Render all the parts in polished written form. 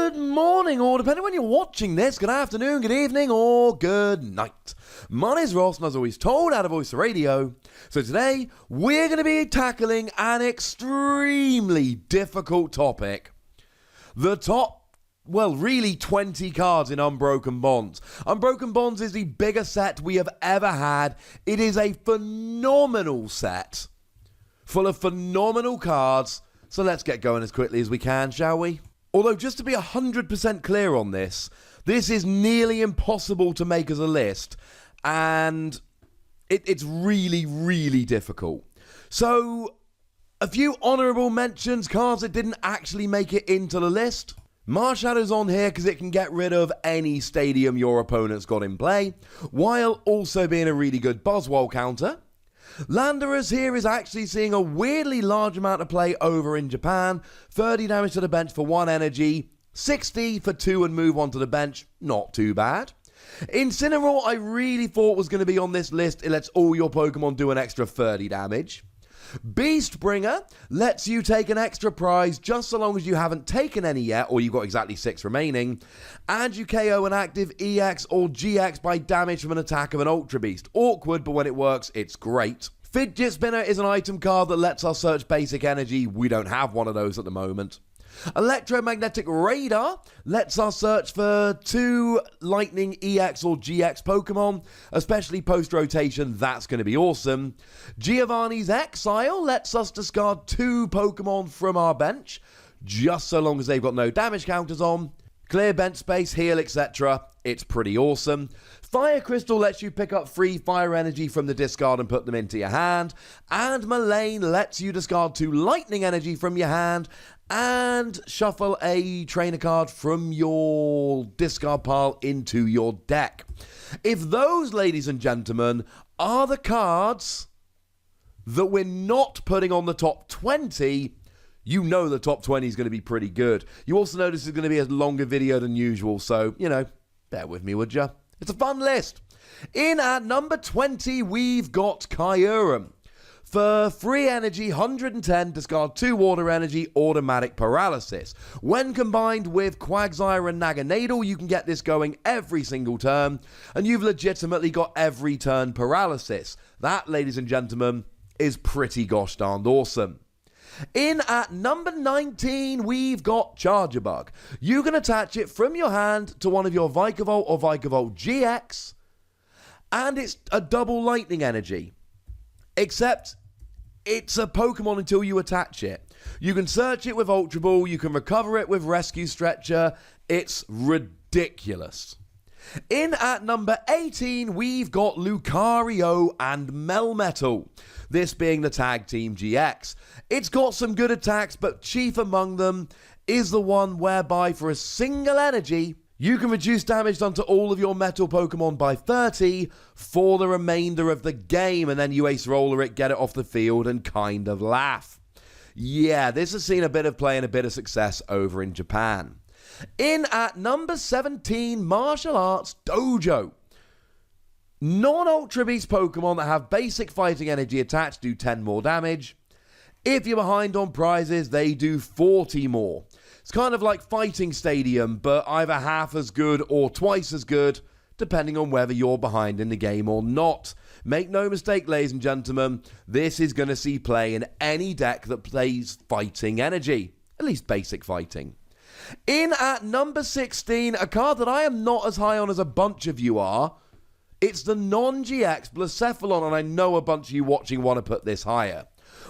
Good morning, or depending on when you're watching this, good afternoon, good evening, or good night. My name is Ross, and as always told, out of Voice Radio. So today, we're going to be tackling an extremely difficult topic. The top, well, really 20 cards in Unbroken Bonds. Unbroken Bonds is the biggest set we have ever had. It is a phenomenal set, full of phenomenal cards. So let's get going as quickly as we can, shall we? Although, just to be 100% clear on this is nearly impossible to make as a list, and it's really, really difficult. So, a few honourable mentions, cards that didn't actually make it into the list. Marshallow's on here because it can get rid of any stadium your opponent's got in play, while also being a really good Buzzwole counter. Landorus here is actually seeing a weirdly large amount of play over in Japan. 30 damage to the bench for 1 energy, 60 for 2 and move on to the bench. Not too bad. Incineroar I really thought was going to be on this list. It lets all your Pokemon do an extra 30 damage. Beastbringer lets you take an extra prize just so long as you haven't taken any yet, or you've got exactly 6 remaining, and you KO an active EX or GX by damage from an attack of an Ultra Beast. Awkward, but when it works, it's great. Fidget Spinner is an item card that lets us search basic energy. We don't have one of those at the moment. Electromagnetic Radar lets us search for 2 Lightning EX or GX Pokemon, especially post-rotation. That's going to be awesome. Giovanni's Exile lets us discard 2 Pokemon from our bench, just so long as they've got no damage counters on. Clear bench space, heal, etc. It's pretty awesome. Fire Crystal lets you pick up free fire energy from the discard and put them into your hand. And Mullane lets you discard 2 lightning energy from your hand and shuffle a trainer card from your discard pile into your deck. If those, ladies and gentlemen, are the cards that we're not putting on the top 20, you know the top 20 is going to be pretty good. You also know this is going to be a longer video than usual, so, bear with me, would ya? It's a fun list. In at number 20, we've got KYUREM. For free energy, 110, discard 2 water energy, automatic paralysis. When combined with Quagsire and Naganadel, you can get this going every single turn, and you've legitimately got every turn paralysis. That, ladies and gentlemen, is pretty gosh darned awesome. In at number 19, we've got CHARJABUG. You can attach it from your hand to one of your Vikavolt or Vikavolt GX, and it's a double lightning energy. Except, it's a Pokemon until you attach it. You can search it with Ultra Ball, you can recover it with Rescue Stretcher. It's ridiculous. In at number 18, we've got Lucario and Melmetal, this being the Tag Team GX. It's got some good attacks, but chief among them is the one whereby for a single energy, you can reduce damage done to all of your metal Pokemon by 30 for the remainder of the game, and then you ace roller it, get it off the field, and kind of laugh. Yeah, this has seen a bit of play and a bit of success over in Japan. In at number 17, Martial Arts Dojo. Non-Ultra Beast Pokemon that have basic fighting energy attached do 10 more damage. If you're behind on prizes, they do 40 more. It's kind of like Fighting Stadium, but either half as good or twice as good, depending on whether you're behind in the game or not. Make no mistake, ladies and gentlemen, this is going to see play in any deck that plays fighting energy, at least basic fighting. In at number 16, a card that I am not as high on as a bunch of you are. It's the non-GX BLACEPHALON, and I know a bunch of you watching want to put this higher.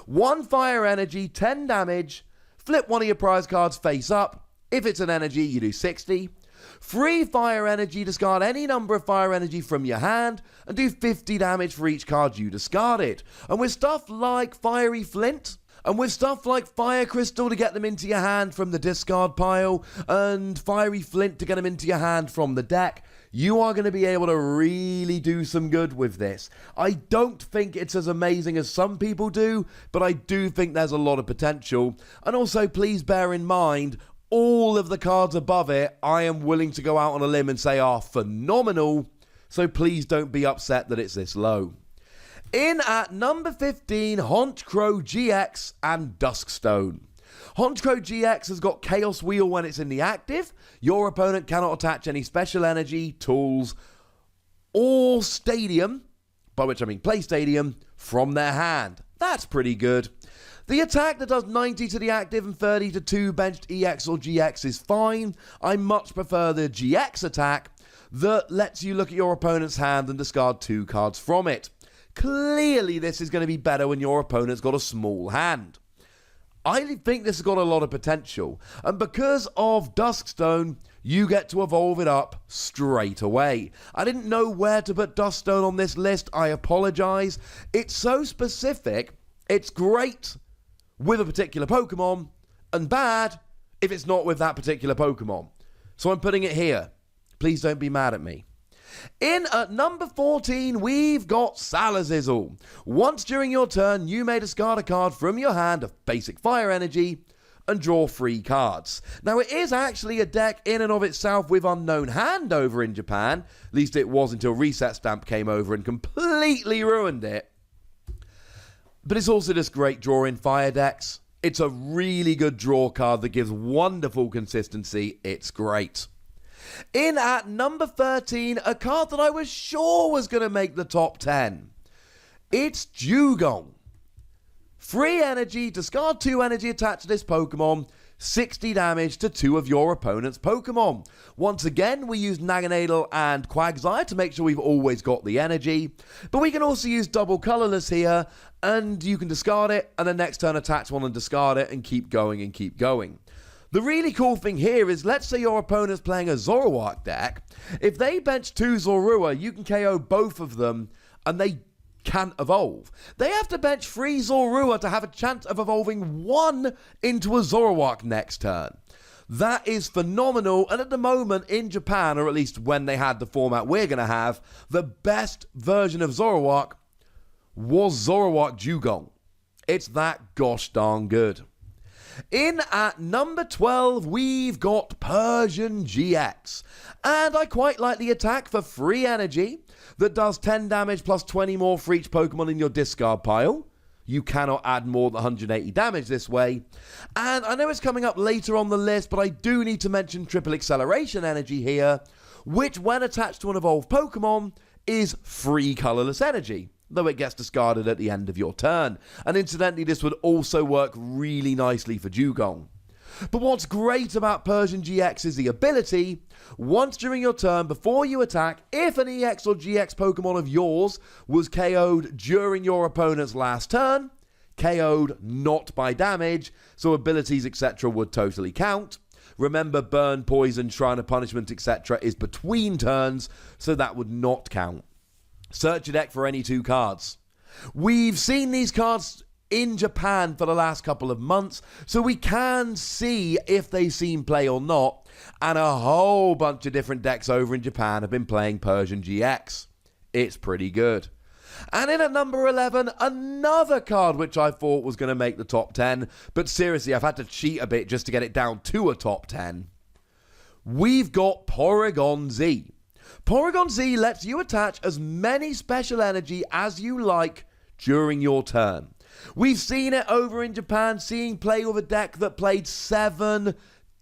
1 fire energy, 10 damage, flip one of your prize cards face up. If it's an energy, you do 60. Free fire energy, discard any number of fire energy from your hand, and do 50 damage for each card you discarded. And with stuff like Fiery Flint, and with stuff like Fire Crystal to get them into your hand from the discard pile, and Fiery Flint to get them into your hand from the deck, you are going to be able to really do some good with this. I don't think it's as amazing as some people do, but I do think there's a lot of potential. And also, please bear in mind, all of the cards above it, I am willing to go out on a limb and say are phenomenal, so please don't be upset that it's this low. In at number 15, HONCHKROW-GX and Duskstone. HONCHKROW-GX has got Chaos Wheel when it's in the active. Your opponent cannot attach any special energy, tools, or stadium, by which I mean play stadium, from their hand. That's pretty good. The attack that does 90 to the active and 30 to 2 benched EX or GX is fine. I much prefer the GX attack that lets you look at your opponent's hand and discard 2 cards from it. Clearly this is going to be better when your opponent's got a small hand. I think this has got a lot of potential, and because of Duskstone, you get to evolve it up straight away. I didn't know where to put Duskstone on this list, I apologise. It's so specific, it's great with a particular Pokemon, and bad if it's not with that particular Pokemon. So I'm putting it here. Please don't be mad at me. In at number 14, we've got SALAZZLE. Once during your turn, you may discard a card from your hand of basic fire energy and draw 3 cards. Now, it is actually a deck in and of itself with unknown hand over in Japan. At least it was until Reset Stamp came over and completely ruined it. But it's also just great drawing fire decks. It's a really good draw card that gives wonderful consistency. It's great. In at number 13, a card that I was sure was going to make the top 10. It's DEWGONG. 3 energy, discard 2 energy attached to this Pokemon, 60 damage to 2 of your opponent's Pokemon. Once again, we use Naganadel and Quagsire to make sure we've always got the energy, but we can also use double colorless here, and you can discard it, and the next turn attach one and discard it, and keep going and keep going. The really cool thing here is, let's say your opponent's playing a Zoroark deck. If they bench 2 Zorua, you can KO both of them, and they can't evolve. They have to bench 3 Zorua to have a chance of evolving 1 into a Zoroark next turn. That is phenomenal, and at the moment in Japan, or at least when they had the format we're going to have, the best version of Zoroark was Zoroark DEWGONG. It's that gosh darn good. In at number 12, we've got PERSIAN-GX, and I quite like the attack for 3 energy that does 10 damage plus 20 more for each Pokemon in your discard pile. You cannot add more than 180 damage this way. And I know it's coming up later on the list, but I do need to mention Triple Acceleration Energy here, which when attached to an evolved Pokemon is 3 colorless energy, though it gets discarded at the end of your turn. And incidentally, this would also work really nicely for DEWGONG. But what's great about PERSIAN-GX is the ability, once during your turn, before you attack, if an EX or GX Pokemon of yours was KO'd during your opponent's last turn, KO'd not by damage, so abilities etc. would totally count. Remember, burn, poison, shrine of punishment etc. is between turns, so that would not count. Search your deck for any 2 cards. We've seen these cards in Japan for the last couple of months, so we can see if they've seen play or not, and a whole bunch of different decks over in Japan have been playing PERSIAN-GX. It's pretty good. And in at number 11, another card which I thought was going to make the top 10, but seriously, I've had to cheat a bit just to get it down to a top 10. We've got PORYGON-Z. PORYGON-Z lets you attach as many special energy as you like during your turn. We've seen it over in Japan, seeing play with a deck that played 7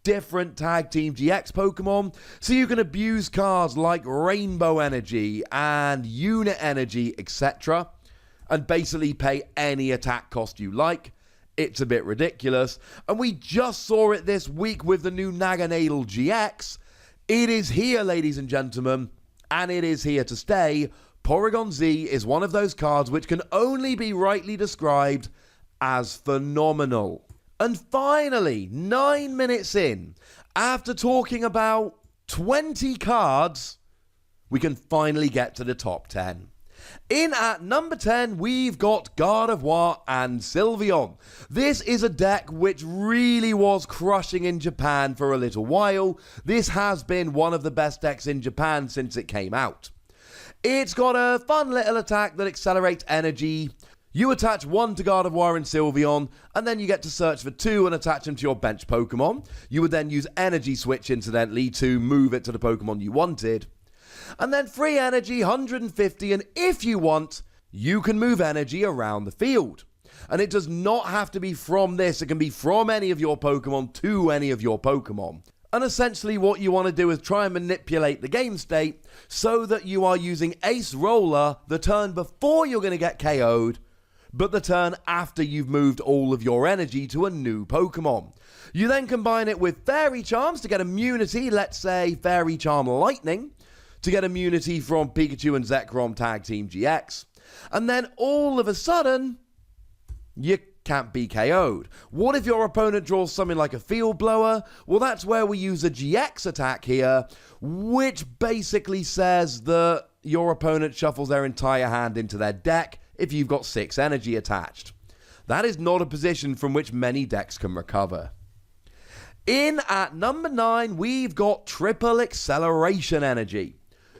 different Tag Team GX Pokemon, so you can abuse cards like Rainbow Energy and Unit Energy, etc., and basically pay any attack cost you like. It's a bit ridiculous, and we just saw it this week with the new Naganadel GX. It is here, ladies and gentlemen, and it is here to stay. PORYGON-Z is one of those cards which can only be rightly described as phenomenal. And finally, 9 minutes in, after talking about 20 cards, we can finally get to the top 10. In at number 10, we've got Gardevoir and Sylveon. This is a deck which really was crushing in Japan for a little while. This has been one of the best decks in Japan since it came out. It's got a fun little attack that accelerates energy. You attach 1 to Gardevoir and Sylveon, and then you get to search for 2 and attach them to your bench Pokemon. You would then use Energy Switch, incidentally, to move it to the Pokemon you wanted. And then free energy, 150, and if you want, you can move energy around the field. And it does not have to be from this. It can be from any of your Pokemon to any of your Pokemon. And essentially what you want to do is try and manipulate the game state so that you are using Ace Roller the turn before you're going to get KO'd, but the turn after you've moved all of your energy to a new Pokemon. You then combine it with Fairy Charms to get immunity, let's say Fairy Charm Lightning, to get immunity from Pikachu and Zekrom Tag Team GX. And then all of a sudden, you can't be KO'd. What if your opponent draws something like a Field Blower? Well, that's where we use a GX attack here, which basically says that your opponent shuffles their entire hand into their deck if you've got 6 energy attached. That is not a position from which many decks can recover. In at number 9, we've got Triple Acceleration Energy.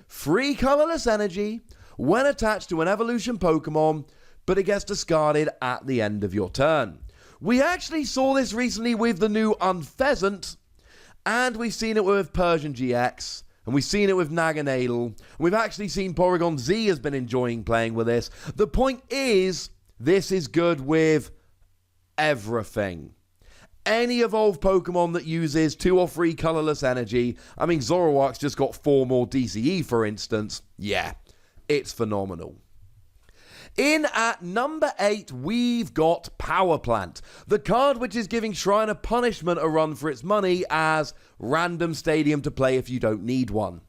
Free colorless energy when attached to an evolution Pokemon, but it gets discarded at the end of your turn. We actually saw this recently with the new Unpheasant, and we've seen it with Persian-GX, and we've seen it with Naganadel. We've actually seen PORYGON-Z has been enjoying playing with this. The point is, this is good with everything. Any evolved Pokemon that uses 2 or 3 colorless energy, I mean Zoroark's just got 4 more DCE for instance, yeah, it's phenomenal. In at number 8, we've got Power Plant, the card which is giving Shrine of Punishment a run for its money as random stadium to play if you don't need one.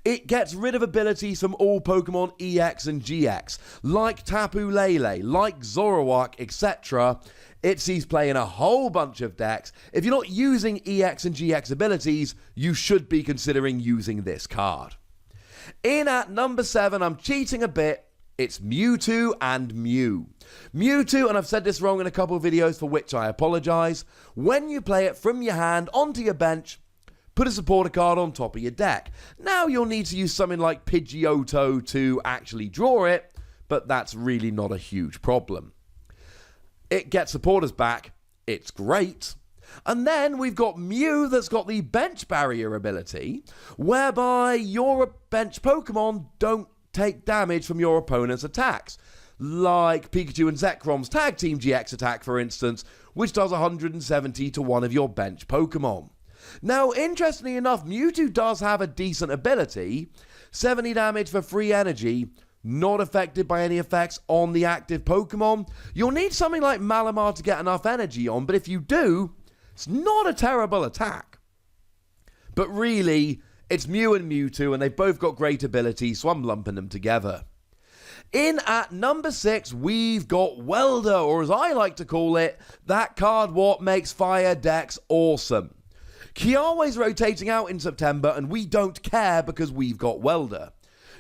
It gets rid of abilities from all Pokemon EX and GX, like Tapu Lele, like Zoroark, etc. It sees play in a whole bunch of decks. If you're not using EX and GX abilities, you should be considering using this card. In at number 7, I'm cheating a bit. It's Mewtwo and Mew. Mewtwo, and I've said this wrong in a couple of videos for which I apologise. When you play it from your hand onto your bench, put a supporter card on top of your deck. Now you'll need to use something like Pidgeotto to actually draw it, but that's really not a huge problem. It gets supporters back. It's great. And then we've got Mew that's got the bench barrier ability, whereby your bench Pokemon don't take damage from your opponent's attacks, like Pikachu and Zekrom's Tag Team GX attack, for instance, which does 170 to one of your bench Pokemon. Now, interestingly enough, Mewtwo does have a decent ability, 70 damage for free energy, not affected by any effects on the active Pokemon. You'll need something like Malamar to get enough energy on, but if you do, it's not a terrible attack. But really, it's Mew and Mewtwo, and they've both got great abilities, so I'm lumping them together. In at number 6, we've got Welder, or as I like to call it, that card what makes fire decks awesome. Kiawe's rotating out in September, and we don't care because we've got Welder.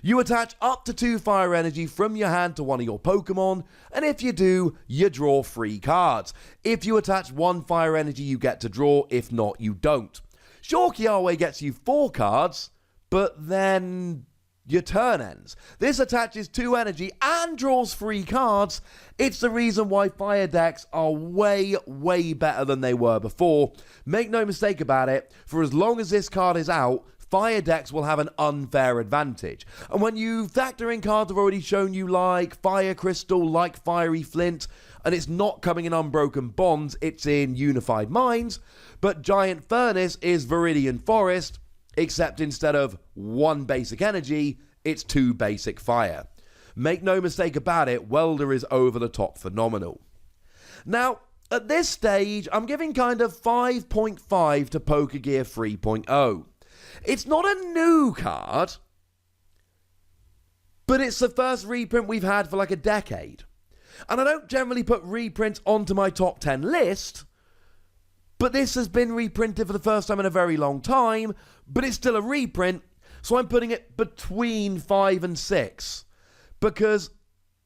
You attach up to 2 fire energy from your hand to one of your Pokemon, and if you do, you draw 3 cards. If you attach 1 fire energy, you get to draw. If not, you don't. Sure, Kiawe gets you 4 cards, but then your turn ends. This attaches 2 energy and draws 3 cards. It's the reason why fire decks are way, way better than they were before. Make no mistake about it, for as long as this card is out, fire decks will have an unfair advantage. And when you factor in cards I've already shown you like Fire Crystal, like Fiery Flint, and it's not coming in Unbroken Bonds, it's in Unified Minds, but Giant Furnace is Viridian Forest, except instead of 1 basic energy, it's 2 basic fire. Make no mistake about it, Welder is over the top phenomenal. Now, at this stage, I'm giving kind of 5.5 to POKÉGEAR 3.0. It's not a new card, but it's the first reprint we've had for like a decade. And I don't generally put reprints onto my top 10 list, but this has been reprinted for the first time in a very long time, but it's still a reprint, so I'm putting it between 5 and 6. Because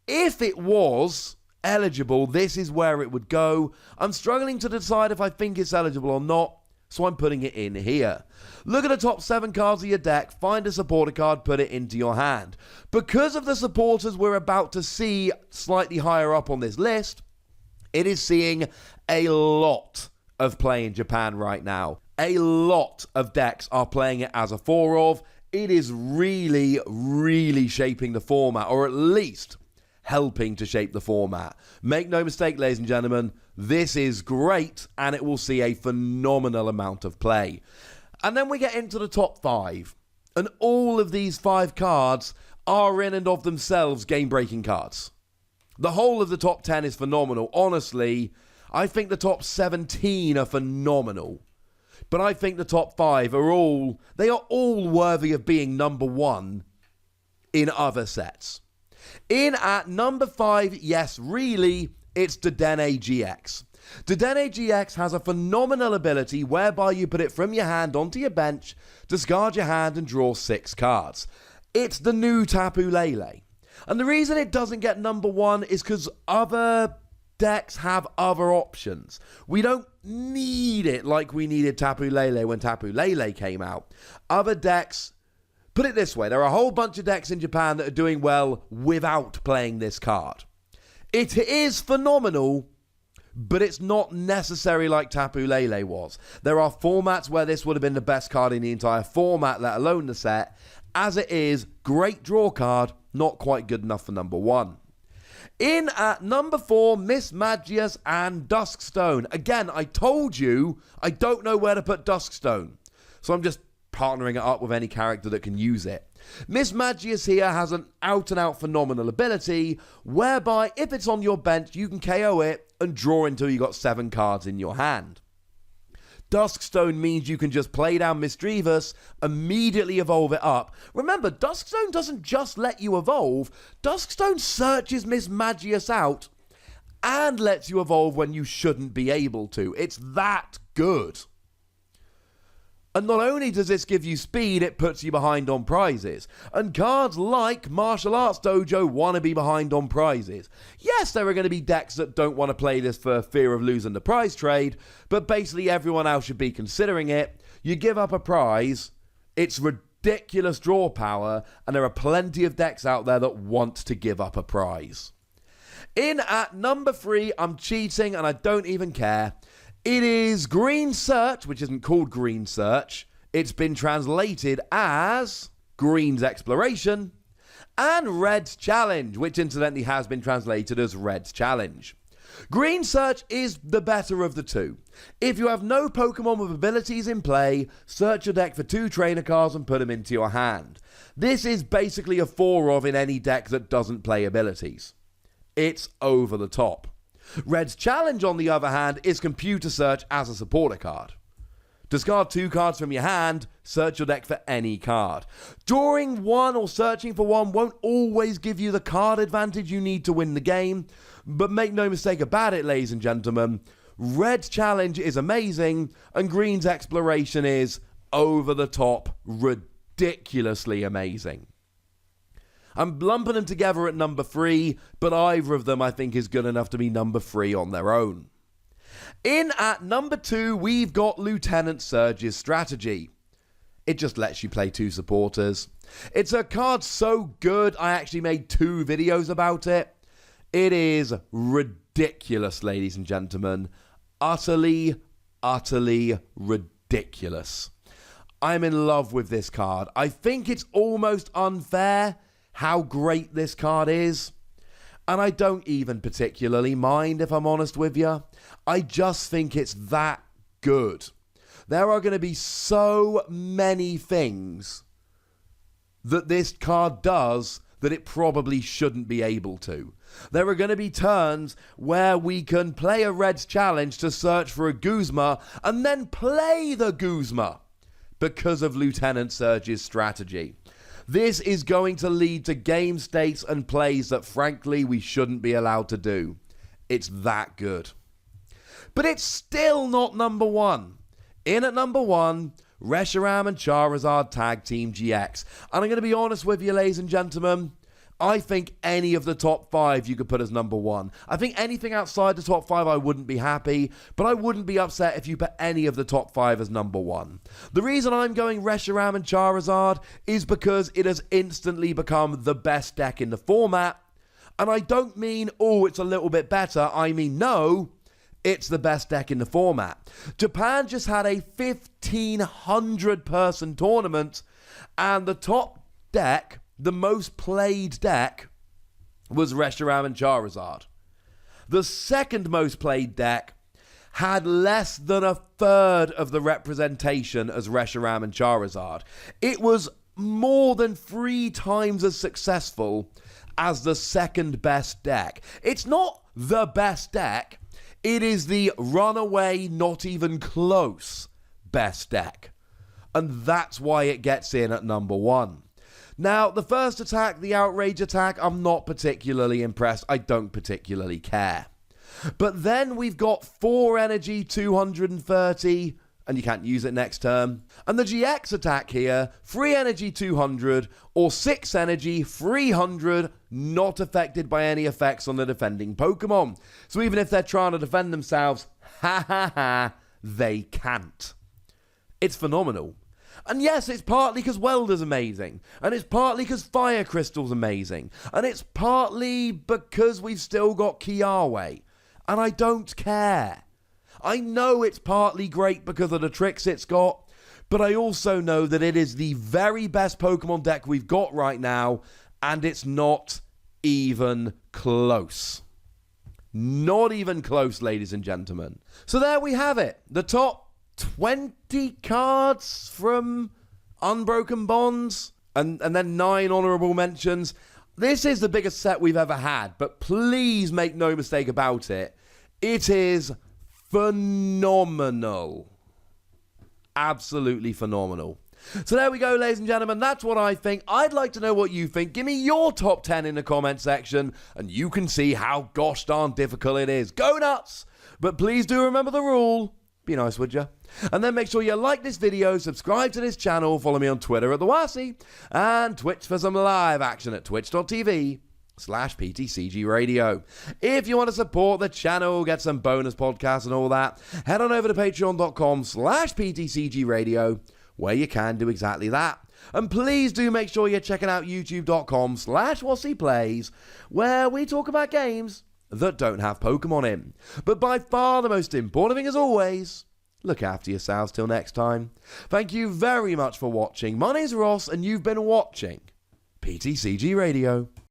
if it was eligible, this is where it would go. I'm struggling to decide if I think it's eligible or not, so I'm putting it in here. Look at the top 7 cards of your deck, find a supporter card, put it into your hand. Because of the supporters we're about to see slightly higher up on this list, it is seeing a lot of play in Japan right now. A lot of decks are playing it as a 4-of. It is really, really shaping the format, or at least helping to shape the format. Make no mistake, ladies and gentlemen, this is great, and it will see a phenomenal amount of play. And then we get into the top 5, and all of these 5 cards are in and of themselves game-breaking cards. The whole of the top 10 is phenomenal. Honestly, I think the top 17 are phenomenal. But I think the top 5 are all worthy of being number 1 in other sets. In at number 5, yes, really, it's DEDENNE-GX. DEDENNE-GX has a phenomenal ability whereby you put it from your hand onto your bench, discard your hand and draw 6 cards. It's the new Tapu Lele. And the reason it doesn't get number 1 is because other decks have other options. We don't need it like we needed Tapu Lele when Tapu Lele came out. Other decks, put it this way, there are a whole bunch of decks in Japan that are doing well without playing this card. It is phenomenal, but it's not necessary like Tapu Lele was. There are formats where this would have been the best card in the entire format, let alone the set. As it is, great draw card, not quite good enough for number 1. In at number 4, Mismagius and Duskstone. Again, I told you I don't know where to put Duskstone, so I'm just partnering it up with any character that can use it. Mismagius here has an out-and-out phenomenal ability whereby if it's on your bench, you can KO it and draw until you got 7 cards in your hand. Duskstone means you can just play down Misdreavus, immediately evolve it up. Remember, Duskstone doesn't just let you evolve. Duskstone searches Mismagius out and lets you evolve when you shouldn't be able to. It's that good. And not only does this give you speed, it puts you behind on prizes. And cards like Martial Arts Dojo want to be behind on prizes. Yes, there are going to be decks that don't want to play this for fear of losing the prize trade, but basically everyone else should be considering it. You give up a prize, it's ridiculous draw power, and there are plenty of decks out there that want to give up a prize. In at number 3, I'm cheating and I don't even care. It is Green Search, which isn't called Green Search. It's been translated as Green's Exploration, and Red's Challenge, which incidentally has been translated as Red's Challenge. Green Search is the better of the two. If you have no Pokemon with abilities in play, search your deck for 2 trainer cards and put them into your hand. This is basically a 4 of in any deck that doesn't play abilities. It's over the top. Red's Challenge, on the other hand, is Computer Search as a supporter card. Discard 2 cards from your hand, search your deck for any card. Drawing 1 or searching for 1 won't always give you the card advantage you need to win the game, but make no mistake about it, ladies and gentlemen, Red's Challenge is amazing, and Green's Exploration is over the top, ridiculously amazing. I'm lumping them together at number 3, but either of them I think is good enough to be number 3 on their own. In at number 2, we've got Lieutenant Surge's Strategy. It just lets you play 2 supporters. It's a card so good, I actually made 2 videos about it. It is ridiculous, ladies and gentlemen. Utterly, utterly ridiculous. I'm in love with this card. I think it's almost unfair how great this card is, and I don't even particularly mind, if I'm honest with you. I just think it's that good. There are going to be so many things that this card does that it probably shouldn't be able to. There are going to be turns where we can play a Red's Challenge to search for a Guzma and then play the Guzma because of Lieutenant Surge's Strategy. This is going to lead to game states and plays that, frankly, we shouldn't be allowed to do. It's that good. But it's still not number 1. In at number 1, Reshiram and Charizard Tag Team GX. And I'm going to be honest with you, ladies and gentlemen, I think any of the top 5 you could put as number 1. I think anything outside the top 5 I wouldn't be happy, but I wouldn't be upset if you put any of the top 5 as number 1. The reason I'm going Reshiram and Charizard is because it has instantly become the best deck in the format. And I don't mean, oh, it's a little bit better. I mean, no, it's the best deck in the format. Japan just had a 1,500 person tournament, and the top deck, the most played deck, was Reshiram and Charizard. The second most played deck had less than a third of the representation as Reshiram and Charizard. It was more than 3 times as successful as the second best deck. It's not the best deck, it is the runaway, not even close best deck. And that's why it gets in at number 1. Now, the first attack, the Outrage attack, I'm not particularly impressed. I don't particularly care. But then we've got 4 energy, 230, and you can't use it next turn. And the GX attack here, 3 energy, 200, or 6 energy, 300, not affected by any effects on the defending Pokemon. So even if they're trying to defend themselves, they can't. It's phenomenal. And yes, it's partly because Welder's amazing, and it's partly because Fire Crystal's amazing, and it's partly because we've still got Kiawe, and I don't care. I know it's partly great because of the tricks it's got, but I also know that it is the very best Pokemon deck we've got right now, and it's not even close. Not even close, ladies and gentlemen. So there we have it. The top 20 cards from Unbroken Bonds, and then 9 honourable mentions. This is the biggest set we've ever had, but please make no mistake about it. It is phenomenal. Absolutely phenomenal. So there we go, ladies and gentlemen. That's what I think. I'd like to know what you think. Give me your top 10 in the comment section, and you can see how gosh darn difficult it is. Go nuts! But please do remember the rule. Be nice, would you? And then make sure you like this video, subscribe to this channel, follow me on Twitter at TheWasi, and Twitch for some live action at twitch.tv/PTCGRadio. If you want to support the channel, get some bonus podcasts and all that, head on over to patreon.com/PTCGRadio, where you can do exactly that. And please do make sure you're checking out youtube.com/WasiPlays, where we talk about games that don't have Pokemon in. But by far the most important thing, as always, look after yourselves till next time. Thank you very much for watching. My name's Ross, and you've been watching PTCG Radio.